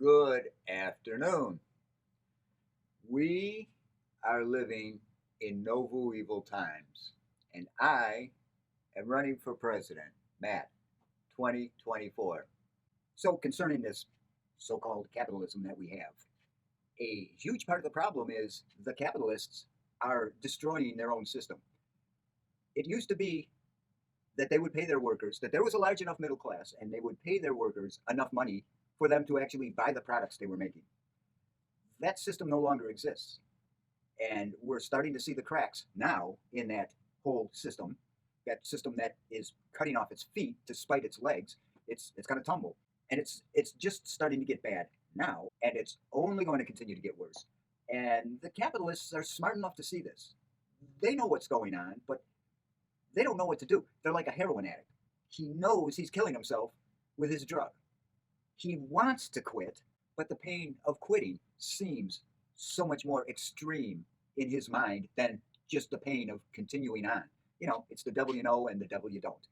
Good afternoon. We are living in Novueval Times, and I am running for president, Matt, 2024. So, concerning this so called capitalism that we have, a huge part of the problem is the capitalists are destroying their own system. It used to be that they would pay their workers, that there was a large enough middle class, and they would pay their workers enough money for them to actually buy the products they were making. That system no longer exists. And we're starting to see the cracks now in that whole system, that system that is cutting off its feet to spite its legs. It's going to tumble, and it's just starting to get bad now, and it's only going to continue to get worse. And the capitalists are smart enough to see this. They know what's going on, but they don't know what to do. They're like a heroin addict. He knows he's killing himself with his drug. He wants to quit, but the pain of quitting seems so much more extreme in his mind than just the pain of continuing on. It's the devil you know and the devil you don't.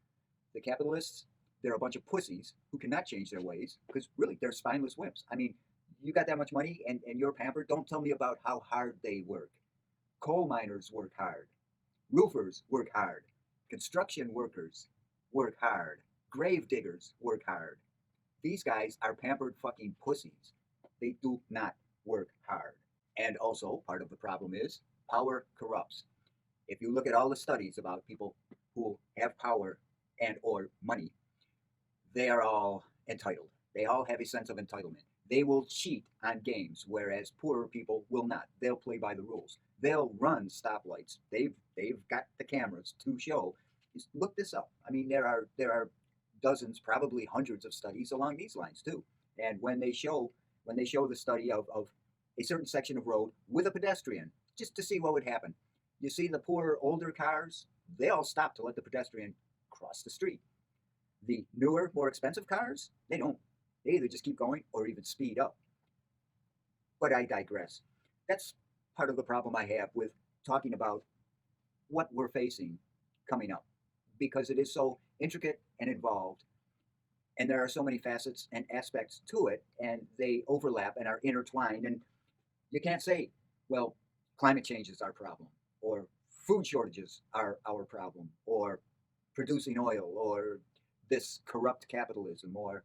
The capitalists, they're a bunch of pussies who cannot change their ways because really they're spineless wimps. I mean, you got that much money and you're pampered. Don't tell me about how hard they work. Coal miners work hard. Roofers work hard. Construction workers work hard. Grave diggers work hard. These guys are pampered fucking pussies. They do not work hard. And also, part of the problem is power corrupts. If you look at all the studies about people who have power and or money, they are all entitled. They all have a sense of entitlement. They will cheat on games, whereas poorer people will not. They'll play by the rules. They'll run stoplights. They've got the cameras to show. Just look this up. I mean, there are dozens, probably hundreds of studies along these lines too. And when they show the study of a certain section of road with a pedestrian, just to see what would happen. You see the poor older cars, they all stop to let the pedestrian cross the street. The newer, more expensive cars, they don't. They either just keep going or even speed up. But I digress. That's part of the problem I have with talking about what we're facing coming up because it is so intricate and involved, and there are so many facets and aspects to it, and they overlap and are intertwined. And you can't say, well, climate change is our problem, or food shortages are our problem, or producing oil, or this corrupt capitalism, or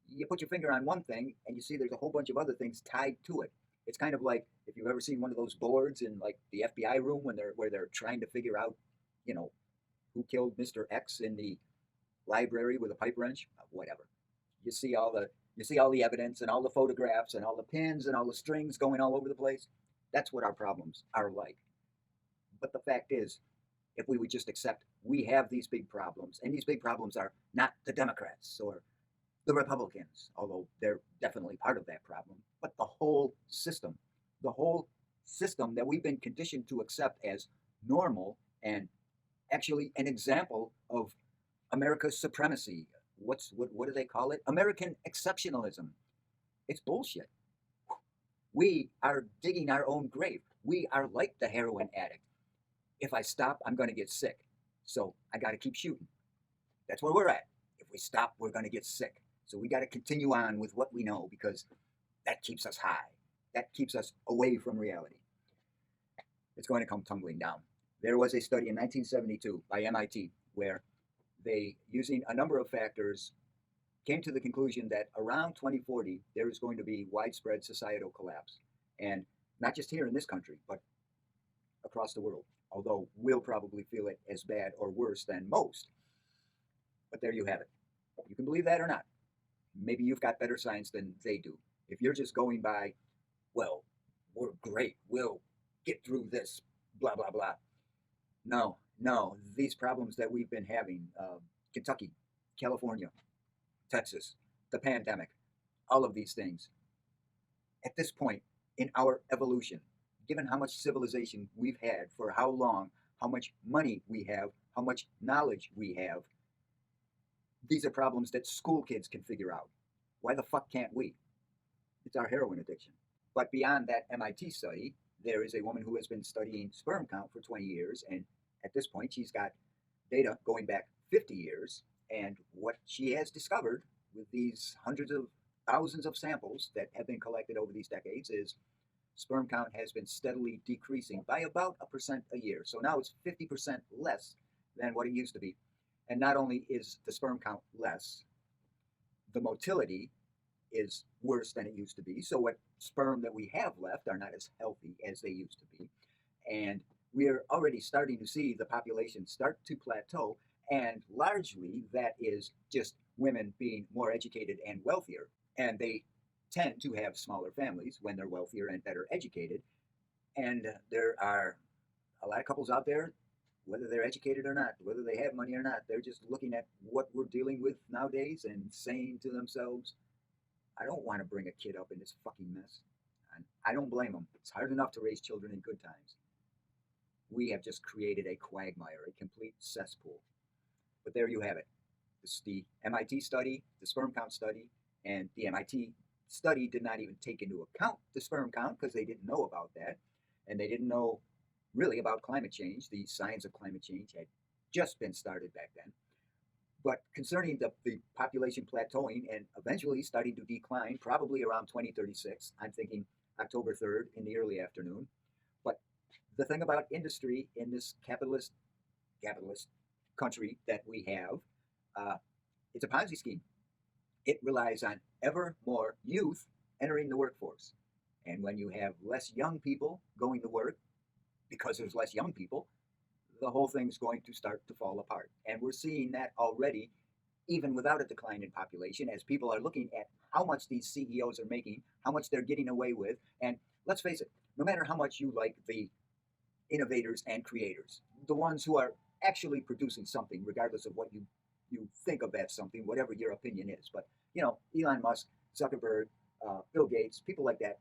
you put your finger on one thing and you see there's a whole bunch of other things tied to it. It's kind of like if you've ever seen one of those boards in like the FBI room when they're trying to figure out, you know, who killed Mr. X in the library with a pipe wrench, whatever. You see all the evidence and all the photographs and all the pins and all the strings going all over the place. That's what our problems are like. But the fact is, if we would just accept we have these big problems, and these big problems are not the Democrats or the Republicans, although they're definitely part of that problem, but the whole system that we've been conditioned to accept as normal and actually an example of America's supremacy. What do they call it? American exceptionalism. It's bullshit. We are digging our own grave. We are like the heroin addict. If I stop, I'm going to get sick. So I got to keep shooting. That's where we're at. If we stop, we're going to get sick. So we got to continue on with what we know because that keeps us high. That keeps us away from reality. It's going to come tumbling down. There was a study in 1972 by MIT where they, using a number of factors, came to the conclusion that around 2040, there is going to be widespread societal collapse. And not just here in this country, but across the world, although we'll probably feel it as bad or worse than most. But there you have it. You can believe that or not. Maybe you've got better science than they do. If you're just going by, well, we're great, we'll get through this, blah, blah, blah. No, these problems that we've been having, Kentucky, California, Texas, the pandemic, all of these things, at this point in our evolution, given how much civilization we've had for how long, how much money we have, how much knowledge we have, these are problems that school kids can figure out. Why the fuck can't we? It's our heroin addiction. But beyond that MIT study, there is a woman who has been studying sperm count for 20 years, and at this point, she's got data going back 50 years. And what she has discovered with these hundreds of thousands of samples that have been collected over these decades is sperm count has been steadily decreasing by about 1% a year. So now it's 50% less than what it used to be. And not only is the sperm count less, the motility is worse than it used to be. So what sperm that we have left are not as healthy as they used to be. And we're already starting to see the population start to plateau. And largely that is just women being more educated and wealthier. And they tend to have smaller families when they're wealthier and better educated. And there are a lot of couples out there, whether they're educated or not, whether they have money or not, they're just looking at what we're dealing with nowadays and saying to themselves, I don't want to bring a kid up in this fucking mess. And I don't blame them. It's hard enough to raise children in good times. We have just created a quagmire, a complete cesspool. But there you have it. This is the MIT study, the sperm count study, and the MIT study did not even take into account the sperm count because they didn't know about that. And they didn't know really about climate change. The science of climate change had just been started back then. But concerning the population plateauing and eventually starting to decline, probably around 2036, I'm thinking October 3rd in the early afternoon. But the thing about industry in this capitalist country that we have, it's a Ponzi scheme. It relies on ever more youth entering the workforce. And when you have less young people going to work, because there's less young people, the whole thing's going to start to fall apart. And we're seeing that already, even without a decline in population, as people are looking at how much these CEOs are making, how much they're getting away with. And let's face it, no matter how much you like the innovators and creators, the ones who are actually producing something, regardless of what you think of that something, whatever your opinion is. But, you know, Elon Musk, Zuckerberg, Bill Gates, people like that,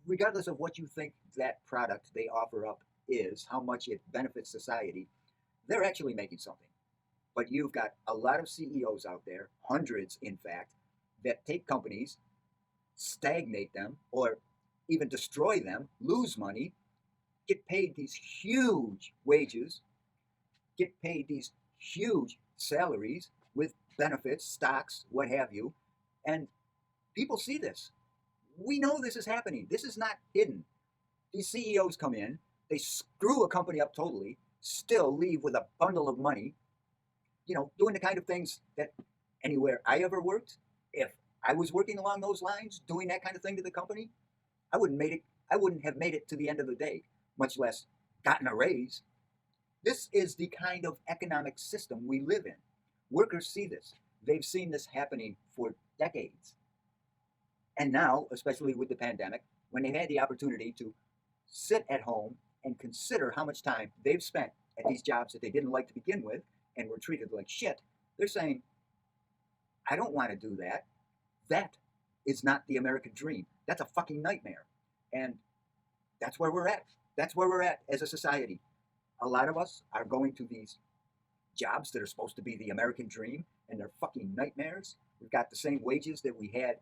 regardless of what you think that product they offer up is, how much it benefits society, they're actually making something. But you've got a lot of CEOs out there, hundreds in fact, that take companies, stagnate them, or even destroy them, lose money, get paid these huge wages, get paid these huge salaries with benefits, stocks, what have you, and people see this. We know this is happening. This is not hidden. These CEOs come in, they screw a company up totally, still leave with a bundle of money, you know, doing the kind of things that anywhere I ever worked, if I was working along those lines, doing that kind of thing to the company, I wouldn't have made it to the end of the day, much less gotten a raise. This is the kind of economic system we live in. Workers see this. They've seen this happening for decades. And now, especially with the pandemic, when they've had the opportunity to sit at home and consider how much time they've spent at these jobs that they didn't like to begin with and were treated like shit, they're saying, I don't want to do that. That is not the American dream. That's a fucking nightmare. And that's where we're at. That's where we're at as a society. A lot of us are going to these jobs that are supposed to be the American dream, and they're fucking nightmares. We've got the same wages that we had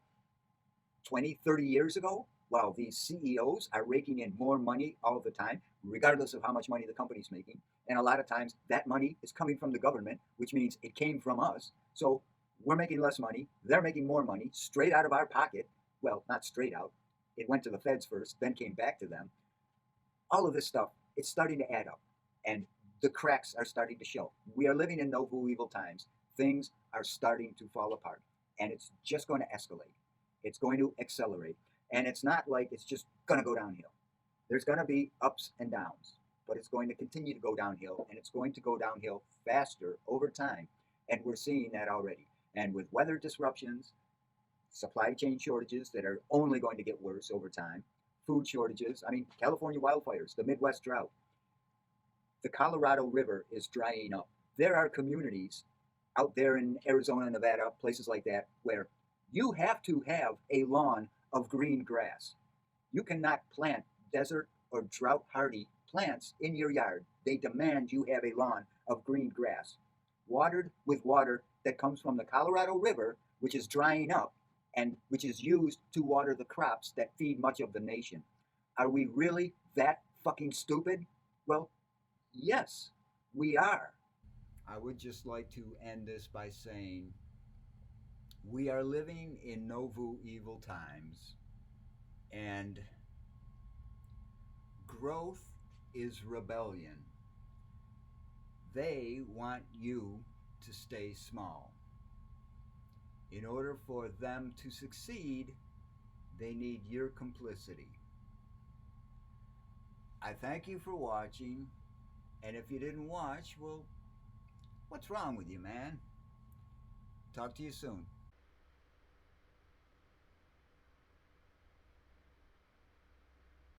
20, 30 years ago, while these CEOs are raking in more money all the time, regardless of how much money the company's making. And a lot of times that money is coming from the government, which means it came from us. So we're making less money. They're making more money straight out of our pocket. Well, not straight out. It went to the feds first, then came back to them. All of this stuff, it's starting to add up. And the cracks are starting to show. We are living in Novueval times. Things are starting to fall apart. And it's just going to escalate. It's going to accelerate. And it's not like it's just going to go downhill. There's going to be ups and downs, but it's going to continue to go downhill, and it's going to go downhill faster over time. And we're seeing that already. And with weather disruptions, supply chain shortages that are only going to get worse over time, food shortages, I mean, California wildfires, the Midwest drought, the Colorado River is drying up. There are communities out there in Arizona, Nevada, places like that, where you have to have a lawn of green grass. You cannot plant desert or drought hardy plants in your yard. They demand you have a lawn of green grass, watered with water that comes from the Colorado River, which is drying up and which is used to water the crops that feed much of the nation. Are we really that fucking stupid? Well, yes, we are. I would just like to end this by saying We are living in Novueval Times, and growth is rebellion. They want you to stay small. In order for them to succeed, they need your complicity. I thank you for watching, and if you didn't watch, well, what's wrong with you, man? Talk to you soon.